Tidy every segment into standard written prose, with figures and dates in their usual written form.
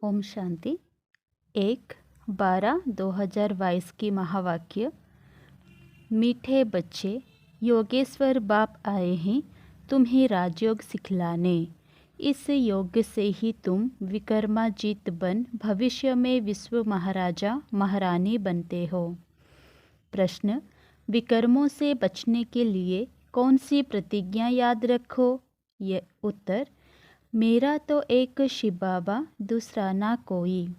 ओम शांति। 1/12/2022 की महावाक्य। मीठे बच्चे, योगेश्वर बाप आए हैं तुम्हें राजयोग सिखलाने। इस योग से ही तुम विक्रमाजीत बन भविष्य में विश्व महाराजा महारानी बनते हो। प्रश्न: विकर्मों से बचने के लिए कौन सी प्रतिज्ञा याद रखो? ये उत्तर: मेरा तो एक शिव बाबा, दूसरा ना कोई।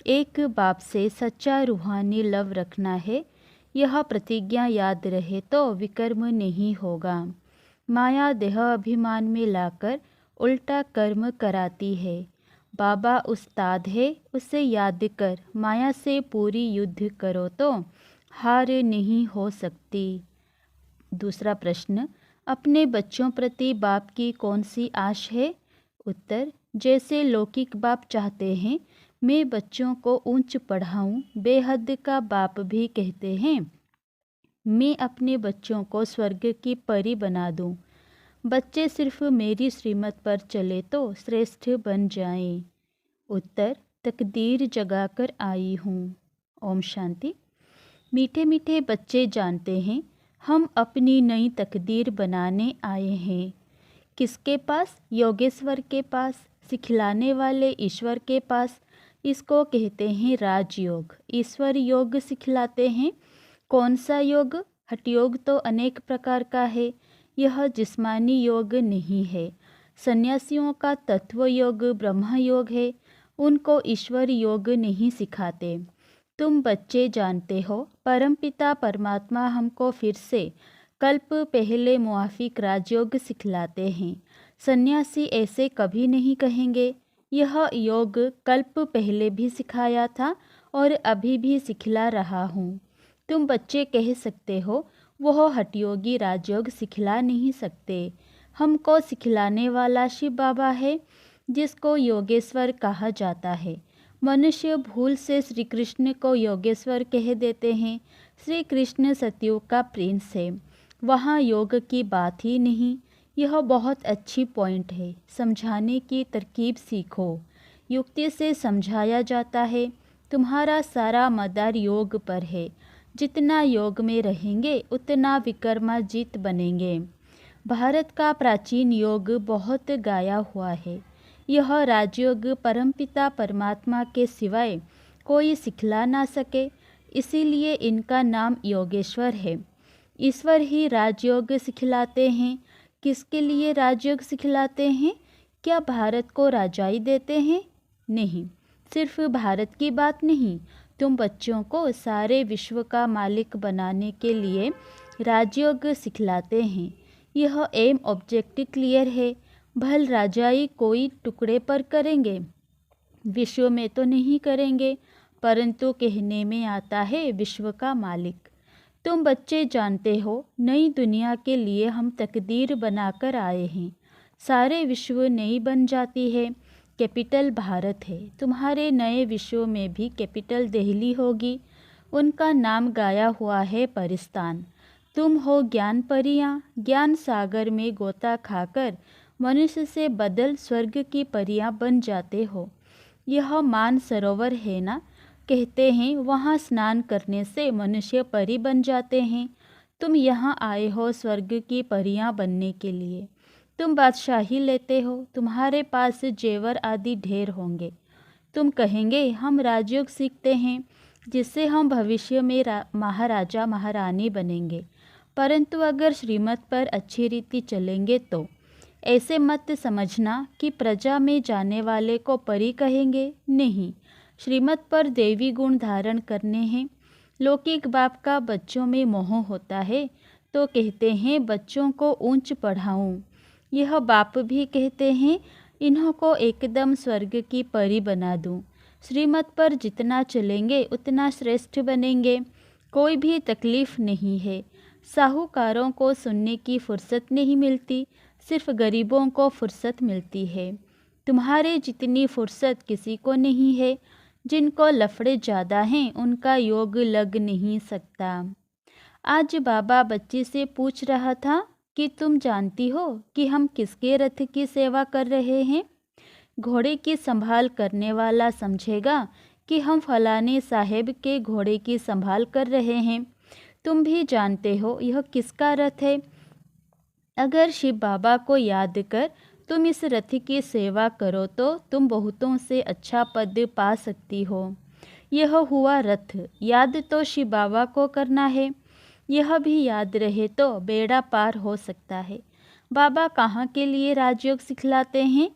एक बाप से सच्चा रूहानी लव रखना है। यह प्रतिज्ञा याद रहे तो विकर्म नहीं होगा। माया देह अभिमान में लाकर उल्टा कर्म कराती है। बाबा उस्ताद है, उसे याद कर माया से पूरी युद्ध करो तो हार नहीं हो सकती। दूसरा प्रश्न: अपने बच्चों प्रति बाप की कौन सी आश है? उत्तर: जैसे लौकिक बाप चाहते हैं मैं बच्चों को ऊंच पढ़ाऊं, बेहद का बाप भी कहते हैं मैं अपने बच्चों को स्वर्ग की परी बना दूं। बच्चे सिर्फ मेरी श्रीमत पर चले तो श्रेष्ठ बन जाएं। उत्तर: तकदीर जगाकर आई हूँ। ओम शांति। मीठे मीठे बच्चे जानते हैं हम अपनी नई तकदीर बनाने आए हैं। किसके पास? योगेश्वर के पास, सिखलाने वाले ईश्वर के पास। इसको कहते हैं राजयोग। ईश्वर योग सिखलाते हैं। कौन सा योग? हठयोग तो अनेक प्रकार का है, यह जिस्मानी योग नहीं है। सन्यासियों का तत्व योग ब्रह्म योग है, उनको ईश्वर योग नहीं सिखाते। तुम बच्चे जानते हो परमपिता परमात्मा हमको फिर से कल्प पहले मुआफिक राजयोग सिखलाते हैं। सन्यासी ऐसे कभी नहीं कहेंगे। यह योग कल्प पहले भी सिखाया था और अभी भी सिखला रहा हूँ। तुम बच्चे कह सकते हो वह हठयोगी राजयोग सिखला नहीं सकते। हमको सिखलाने वाला शिव बाबा है, जिसको योगेश्वर कहा जाता है। मनुष्य भूल से श्री कृष्ण को योगेश्वर कह देते हैं। श्री कृष्ण सतयुग का प्रिंस है, वहाँ योग की बात ही नहीं। यह बहुत अच्छी पॉइंट है। समझाने की तरकीब सीखो। युक्ति से समझाया जाता है। तुम्हारा सारा मदार योग पर है। जितना योग में रहेंगे उतना विक्रमाजीत बनेंगे। भारत का प्राचीन योग बहुत गाया हुआ है। यह राजयोग परमपिता परमात्मा के सिवाय कोई सिखला ना सके, इसीलिए इनका नाम योगेश्वर है। ईश्वर ही राजयोग सिखलाते हैं। किसके लिए राजयोग सिखलाते हैं? क्या भारत को राजाई देते हैं? नहीं, सिर्फ भारत की बात नहीं, तुम बच्चों को सारे विश्व का मालिक बनाने के लिए राजयोग सिखलाते हैं। यह एम ऑब्जेक्टिव क्लियर है। भल राजाई कोई टुकड़े पर करेंगे, विश्व में तो नहीं करेंगे, परंतु कहने में आता है विश्व का मालिक। तुम बच्चे जानते हो नई दुनिया के लिए हम तकदीर बनाकर आए हैं। सारे विश्व नई बन जाती है। कैपिटल भारत है। तुम्हारे नए विश्व में भी कैपिटल दिल्ली होगी। उनका नाम गाया हुआ है परिस्तान। तुम हो ज्ञान परियां। ज्ञान सागर में गोता खाकर मनुष्य से बदल स्वर्ग की परियां बन जाते हो। यह मान सरोवर है ना, कहते हैं वहाँ स्नान करने से मनुष्य परी बन जाते हैं। तुम यहाँ आए हो स्वर्ग की परियां बनने के लिए। तुम बादशाही लेते हो, तुम्हारे पास जेवर आदि ढेर होंगे। तुम कहेंगे हम राजयोग सीखते हैं जिससे हम भविष्य में महाराजा महारानी बनेंगे, परंतु अगर श्रीमत पर अच्छी रीति चलेंगे तो। ऐसे मत समझना कि प्रजा में जाने वाले को परी कहेंगे, नहीं। श्रीमत पर देवी गुण धारण करने हैं। लौकिक बाप का बच्चों में मोह होता है तो कहते हैं बच्चों को ऊंच पढ़ाऊं। यह बाप भी कहते हैं इन्हों को एकदम स्वर्ग की परी बना दूं। श्रीमत पर जितना चलेंगे उतना श्रेष्ठ बनेंगे। कोई भी तकलीफ नहीं है। साहूकारों को सुनने की फुर्सत नहीं मिलती, सिर्फ गरीबों को फुर्सत मिलती है। तुम्हारे जितनी फुर्सत किसी को नहीं है। जिनको लफड़े ज़्यादा हैं उनका योग लग नहीं सकता। आज बाबा बच्ची से पूछ रहा था कि तुम जानती हो कि हम किसके रथ की सेवा कर रहे हैं? घोड़े की संभाल करने वाला समझेगा कि हम फलाने साहेब के घोड़े की संभाल कर रहे हैं। तुम भी जानते हो यह किसका रथ है। अगर शिव बाबा को याद कर तुम इस रथ की सेवा करो तो तुम बहुतों से अच्छा पद पा सकती हो। यह हुआ रथ, याद तो शिव बाबा को करना है। यह भी याद रहे तो बेड़ा पार हो सकता है। बाबा कहाँ के लिए राजयोग सिखलाते हैं?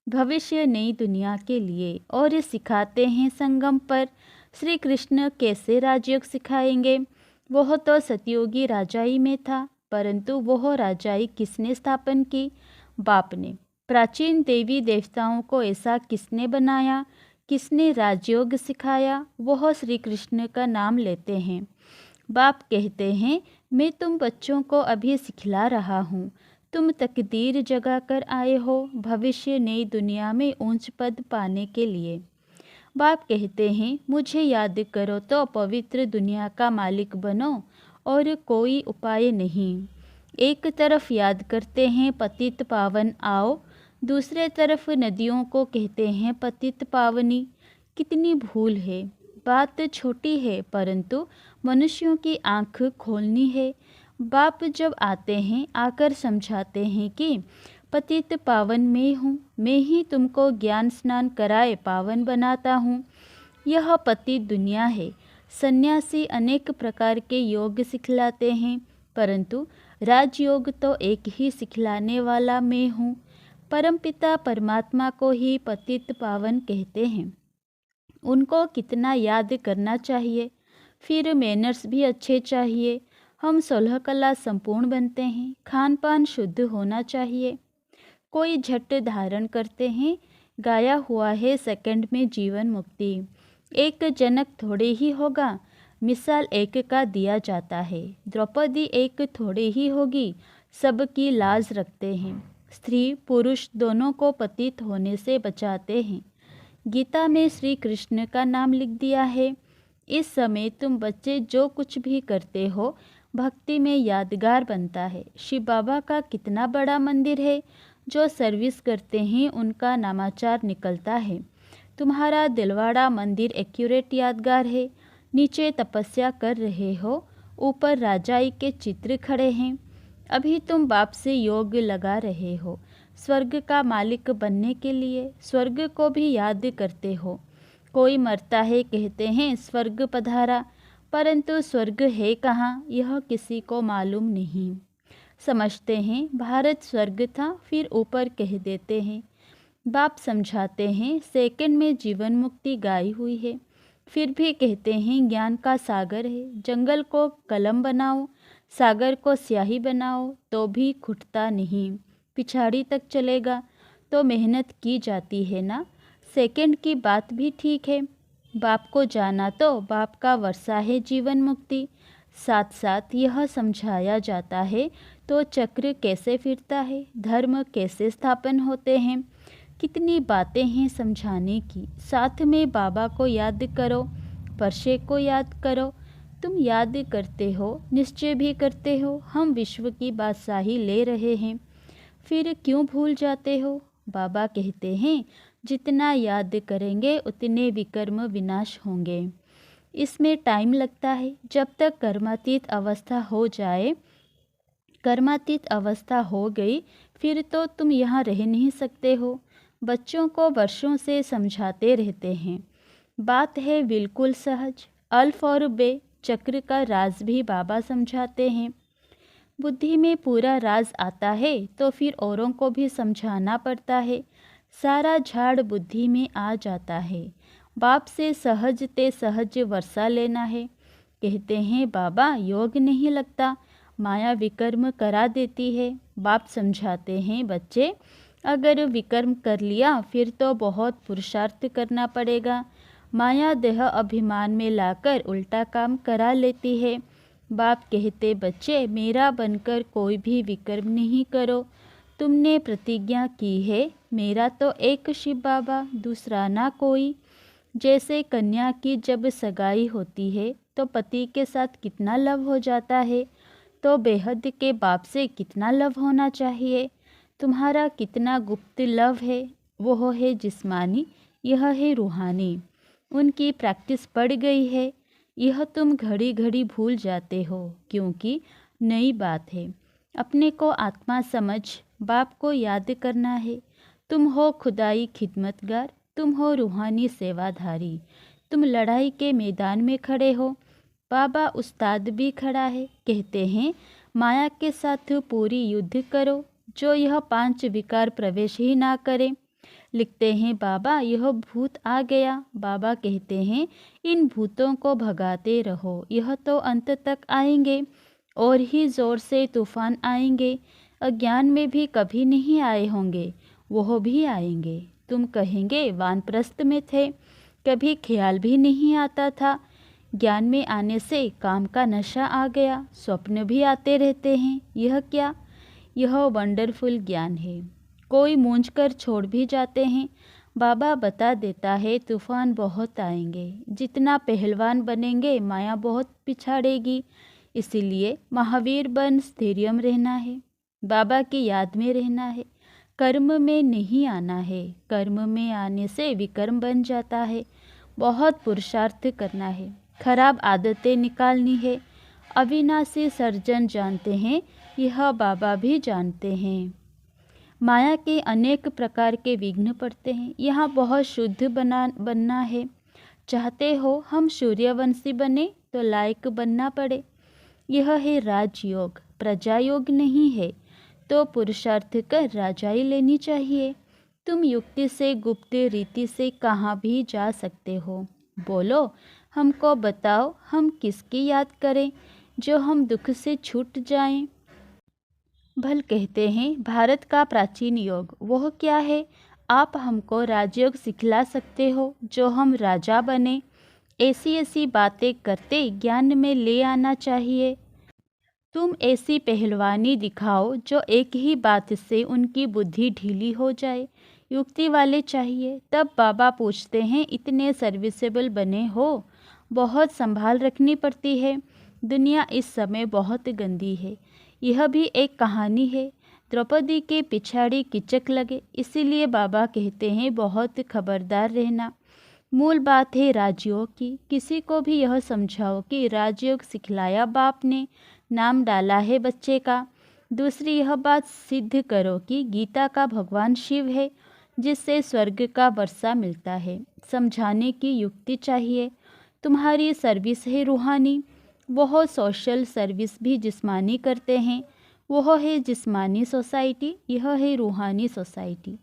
भविष्य नई दुनिया के लिए, और ये सिखाते हैं संगम पर। श्री कृष्ण कैसे राजयोग सिखाएंगे? वह तो सतयोगी राजाई में था, परंतु वह राजाई किसने स्थापन की? बाप ने। प्राचीन देवी देवताओं को ऐसा किसने बनाया? किसने राजयोग सिखाया? वह श्री कृष्ण का नाम लेते हैं। बाप कहते हैं, मैं तुम बच्चों को अभी सिखला रहा हूँ। तुम तकदीर जगा कर आए हो भविष्य नई दुनिया में ऊंच पद पाने के लिए। बाप कहते हैं, मुझे याद करो तो पवित्र दुनिया का मालिक बनो, और कोई उपाय नहीं। एक तरफ याद करते हैं पतित पावन आओ, दूसरे तरफ नदियों को कहते हैं पतित पावनी। कितनी भूल है। बात छोटी है, परंतु मनुष्यों की आंख खोलनी है। बाप जब आते हैं आकर समझाते हैं कि पतित पावन मैं हूँ, मैं ही तुमको ज्ञान स्नान कराए पावन बनाता हूँ। यह पतित दुनिया है। सन्यासी अनेक प्रकार के योग सिखलाते हैं, परंतु राजयोग तो एक ही सिखलाने वाला मैं हूँ। परमपिता परमात्मा को ही पतित पावन कहते हैं। उनको कितना याद करना चाहिए। फिर मैनर्स भी अच्छे चाहिए। हम 16 कला संपूर्ण बनते हैं। खान पान शुद्ध होना चाहिए। कोई झट धारण करते हैं, गाया हुआ है सेकंड में जीवन मुक्ति। एक जनक थोड़े ही होगा, मिसाल एक का दिया जाता है। द्रौपदी एक थोड़े ही होगी, सबकी लाज रखते हैं। स्त्री पुरुष दोनों को पतित होने से बचाते हैं। गीता में श्री कृष्ण का नाम लिख दिया है। इस समय तुम बच्चे जो कुछ भी करते हो भक्ति में यादगार बनता है। शिव बाबा का कितना बड़ा मंदिर है। जो सर्विस करते हैं उनका नामाचार निकलता है। तुम्हारा दिलवाड़ा मंदिर एक्यूरेट यादगार है। नीचे तपस्या कर रहे हो, ऊपर राजाई के चित्र खड़े हैं। अभी तुम बाप से योग लगा रहे हो स्वर्ग का मालिक बनने के लिए। स्वर्ग को भी याद करते हो। कोई मरता है कहते हैं स्वर्ग पधारा, परंतु स्वर्ग है कहाँ यह किसी को मालूम नहीं। समझते हैं भारत स्वर्ग था, फिर ऊपर कह देते हैं। बाप समझाते हैं सेकंड में जीवन मुक्ति गाई हुई है, फिर भी कहते हैं ज्ञान का सागर है। जंगल को कलम बनाओ, सागर को स्याही बनाओ तो भी खुटता नहीं, पिछाड़ी तक चलेगा। तो मेहनत की जाती है ना। सेकंड की बात भी ठीक है। बाप को जाना तो बाप का वर्षा है जीवन मुक्ति। साथ साथ यह समझाया जाता है तो चक्र कैसे फिरता है, धर्म कैसे स्थापन होते हैं। कितनी बातें हैं समझाने की। साथ में बाबा को याद करो, परशे को याद करो। तुम याद करते हो, निश्चय भी करते हो हम विश्व की बादशाही ले रहे हैं, फिर क्यों भूल जाते हो। बाबा कहते हैं जितना याद करेंगे उतने विकर्म विनाश होंगे। इसमें टाइम लगता है। जब तक कर्मातीत अवस्था हो जाए, कर्मातीत अवस्था हो गई फिर तो तुम यहाँ रह नहीं सकते हो। बच्चों को वर्षों से समझाते रहते हैं। बात है बिल्कुल सहज। अल्फ और बे चक्र का राज भी बाबा समझाते हैं। बुद्धि में पूरा राज आता है तो फिर औरों को भी समझाना पड़ता है। सारा झाड़ बुद्धि में आ जाता है। बाप से सहज ते सहज वर्षा लेना है। कहते हैं बाबा योग नहीं लगता, माया विकर्म करा देती है। बाप समझाते हैं बच्चे अगर विकर्म कर लिया फिर तो बहुत पुरुषार्थ करना पड़ेगा। माया देह अभिमान में लाकर उल्टा काम करा लेती है। बाप कहते बच्चे मेरा बनकर कोई भी विकर्म नहीं करो। तुमने प्रतिज्ञा की है मेरा तो एक शिव बाबा, दूसरा ना कोई। जैसे कन्या की जब सगाई होती है तो पति के साथ कितना लव हो जाता है, तो बेहद के बाप से कितना लव होना चाहिए। तुम्हारा कितना गुप्त लव है। वो है जिस्मानी, यह है रूहानी। उनकी प्रैक्टिस पड़ गई है, यह तुम घड़ी घड़ी भूल जाते हो क्योंकि नई बात है। अपने को आत्मा समझ बाप को याद करना है। तुम हो खुदाई खिदमतगार, तुम हो रूहानी सेवाधारी। तुम लड़ाई के मैदान में खड़े हो, बाबा उस्ताद भी खड़ा है। कहते हैं माया के साथ पूरी युद्ध करो, जो यह 5 विकार प्रवेश ही ना करे। लिखते हैं बाबा यह भूत आ गया, बाबा कहते हैं इन भूतों को भगाते रहो, यह तो अंत तक आएंगे और ही ज़ोर से तूफान आएंगे। अज्ञान में भी कभी नहीं आए होंगे, वह भी आएंगे। तुम कहेंगे वानप्रस्थ में थे, कभी ख्याल भी नहीं आता था। ज्ञान में आने से काम का नशा आ गया, स्वप्न भी आते रहते हैं। यह क्या? यह वंडरफुल ज्ञान है। कोई मूंझ कर छोड़ भी जाते हैं। बाबा बता देता है तूफान बहुत आएंगे, जितना पहलवान बनेंगे माया बहुत पिछाड़ेगी। इसीलिए महावीर बन स्थैर्य रहना है, बाबा की याद में रहना है, कर्म में नहीं आना है। कर्म में आने से विकर्म बन जाता है। बहुत पुरुषार्थ करना है, खराब आदतें निकालनी है। अविनाशी सर्जन जानते हैं, यह बाबा भी जानते हैं। माया के अनेक प्रकार के विघ्न पड़ते हैं, यहाँ बहुत शुद्ध बनना है। चाहते हो हम सूर्यवंशी बने तो लायक बनना पड़े। यह है राजयोग, प्रजायोग नहीं है, तो पुरुषार्थ कर राजाई लेनी चाहिए। तुम युक्ति से गुप्त रीति से कहाँ भी जा सकते हो। बोलो हमको बताओ, हम किसकी याद करें जो हम दुख से छूट जाएं। भल कहते हैं भारत का प्राचीन योग, वह क्या है? आप हमको राजयोग सिखला सकते हो जो हम राजा बने। ऐसी ऐसी बातें करते ज्ञान में ले आना चाहिए। तुम ऐसी पहलवानी दिखाओ जो एक ही बात से उनकी बुद्धि ढीली हो जाए। युक्ति वाले चाहिए। तब बाबा पूछते हैं इतने सर्विसेबल बने हो? बहुत संभाल रखनी पड़ती है। दुनिया इस समय बहुत गंदी है। यह भी एक कहानी है। द्रौपदी के पिछाड़ी किचक लगे, इसीलिए बाबा कहते हैं बहुत खबरदार रहना। मूल बात है राजयोग की। किसी को भी यह समझाओ कि राजयोग सिखलाया बाप ने, नाम डाला है बच्चे का। दूसरी यह बात सिद्ध करो कि गीता का भगवान शिव है, जिससे स्वर्ग का वर्षा मिलता है। समझाने की युक्ति चाहिए। तुम्हारी सर्विस है रूहानी, वह सोशल सर्विस भी जिस्मानी करते हैं। वह है जिस्मानी सोसाइटी, यह है रूहानी सोसाइटी।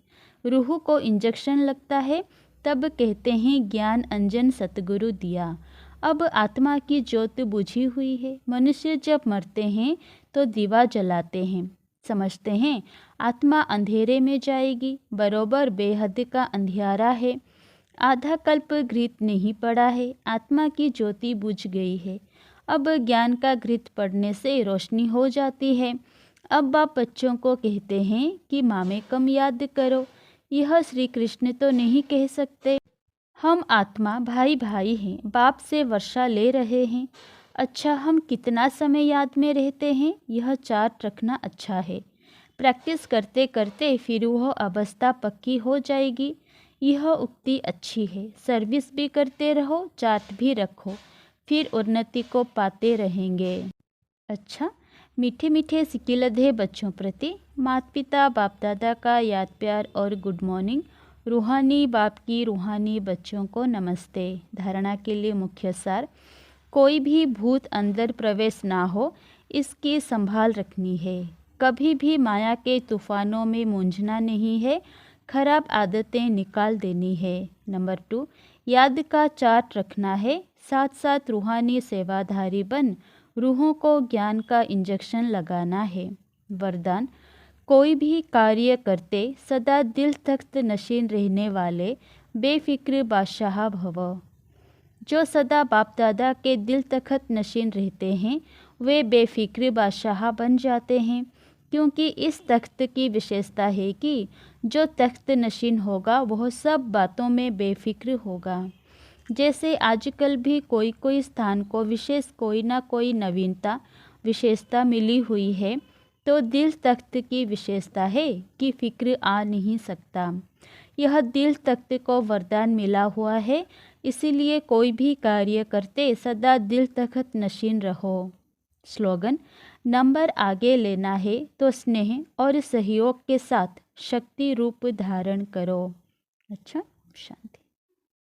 रूह को इंजेक्शन लगता है, तब कहते हैं ज्ञान अंजन सतगुरु दिया। अब आत्मा की ज्योत बुझी हुई है। मनुष्य जब मरते हैं तो दीवा जलाते हैं, समझते हैं आत्मा अंधेरे में जाएगी। बरोबर बेहद का अंधियारा है। आधा कल्प घृत नहीं पड़ा है, आत्मा की ज्योति बुझ गई है। अब ज्ञान का घृत पड़ने से रोशनी हो जाती है। अब बाप बच्चों को कहते हैं कि मामे कम याद करो। यह श्री कृष्ण तो नहीं कह सकते। हम आत्मा भाई भाई हैं, बाप से वर्षा ले रहे हैं। अच्छा, हम कितना समय याद में रहते हैं, यह चार्ट रखना अच्छा है। प्रैक्टिस करते करते फिर वह अवस्था पक्की हो जाएगी। यह उक्ति अच्छी है। सर्विस भी करते रहो, चार्ट भी रखो, फिर उन्नति को पाते रहेंगे। अच्छा, मीठे मीठे सिकिलधे बच्चों प्रति माता पिता बाप दादा का याद प्यार और गुड मॉर्निंग। रूहानी बाप की रूहानी बच्चों को नमस्ते। धारणा के लिए मुख्य सार, कोई भी भूत अंदर प्रवेश ना हो, इसकी संभाल रखनी है। कभी भी माया के तूफानों में मूंझना नहीं है, खराब आदतें निकाल देनी है। नंबर 2, याद का चार्ट रखना है। साथ साथ रूहानी सेवाधारी बन रूहों को ज्ञान का इंजेक्शन लगाना है। वरदान, कोई भी कार्य करते सदा दिल तख्त नशीन रहने वाले बेफिक्र बादशाह भव। जो सदा बाप दादा के दिल तख्त नशीन रहते हैं वे बेफिक्र बादशाह बन जाते हैं, क्योंकि इस तख्त की विशेषता है कि जो तख्त नशीन होगा वह सब बातों में बेफिक्र होगा। जैसे आजकल भी कोई कोई स्थान को विशेष कोई ना कोई नवीनता विशेषता मिली हुई है, तो दिल तख्त की विशेषता है कि फिक्र आ नहीं सकता। यह दिल तख्त को वरदान मिला हुआ है, इसीलिए कोई भी कार्य करते सदा दिल तख्त नशीन रहो। स्लोगन: नंबर आगे लेना है तो स्नेह और सहयोग के साथ शक्ति रूप धारण करो। अच्छा, शांति।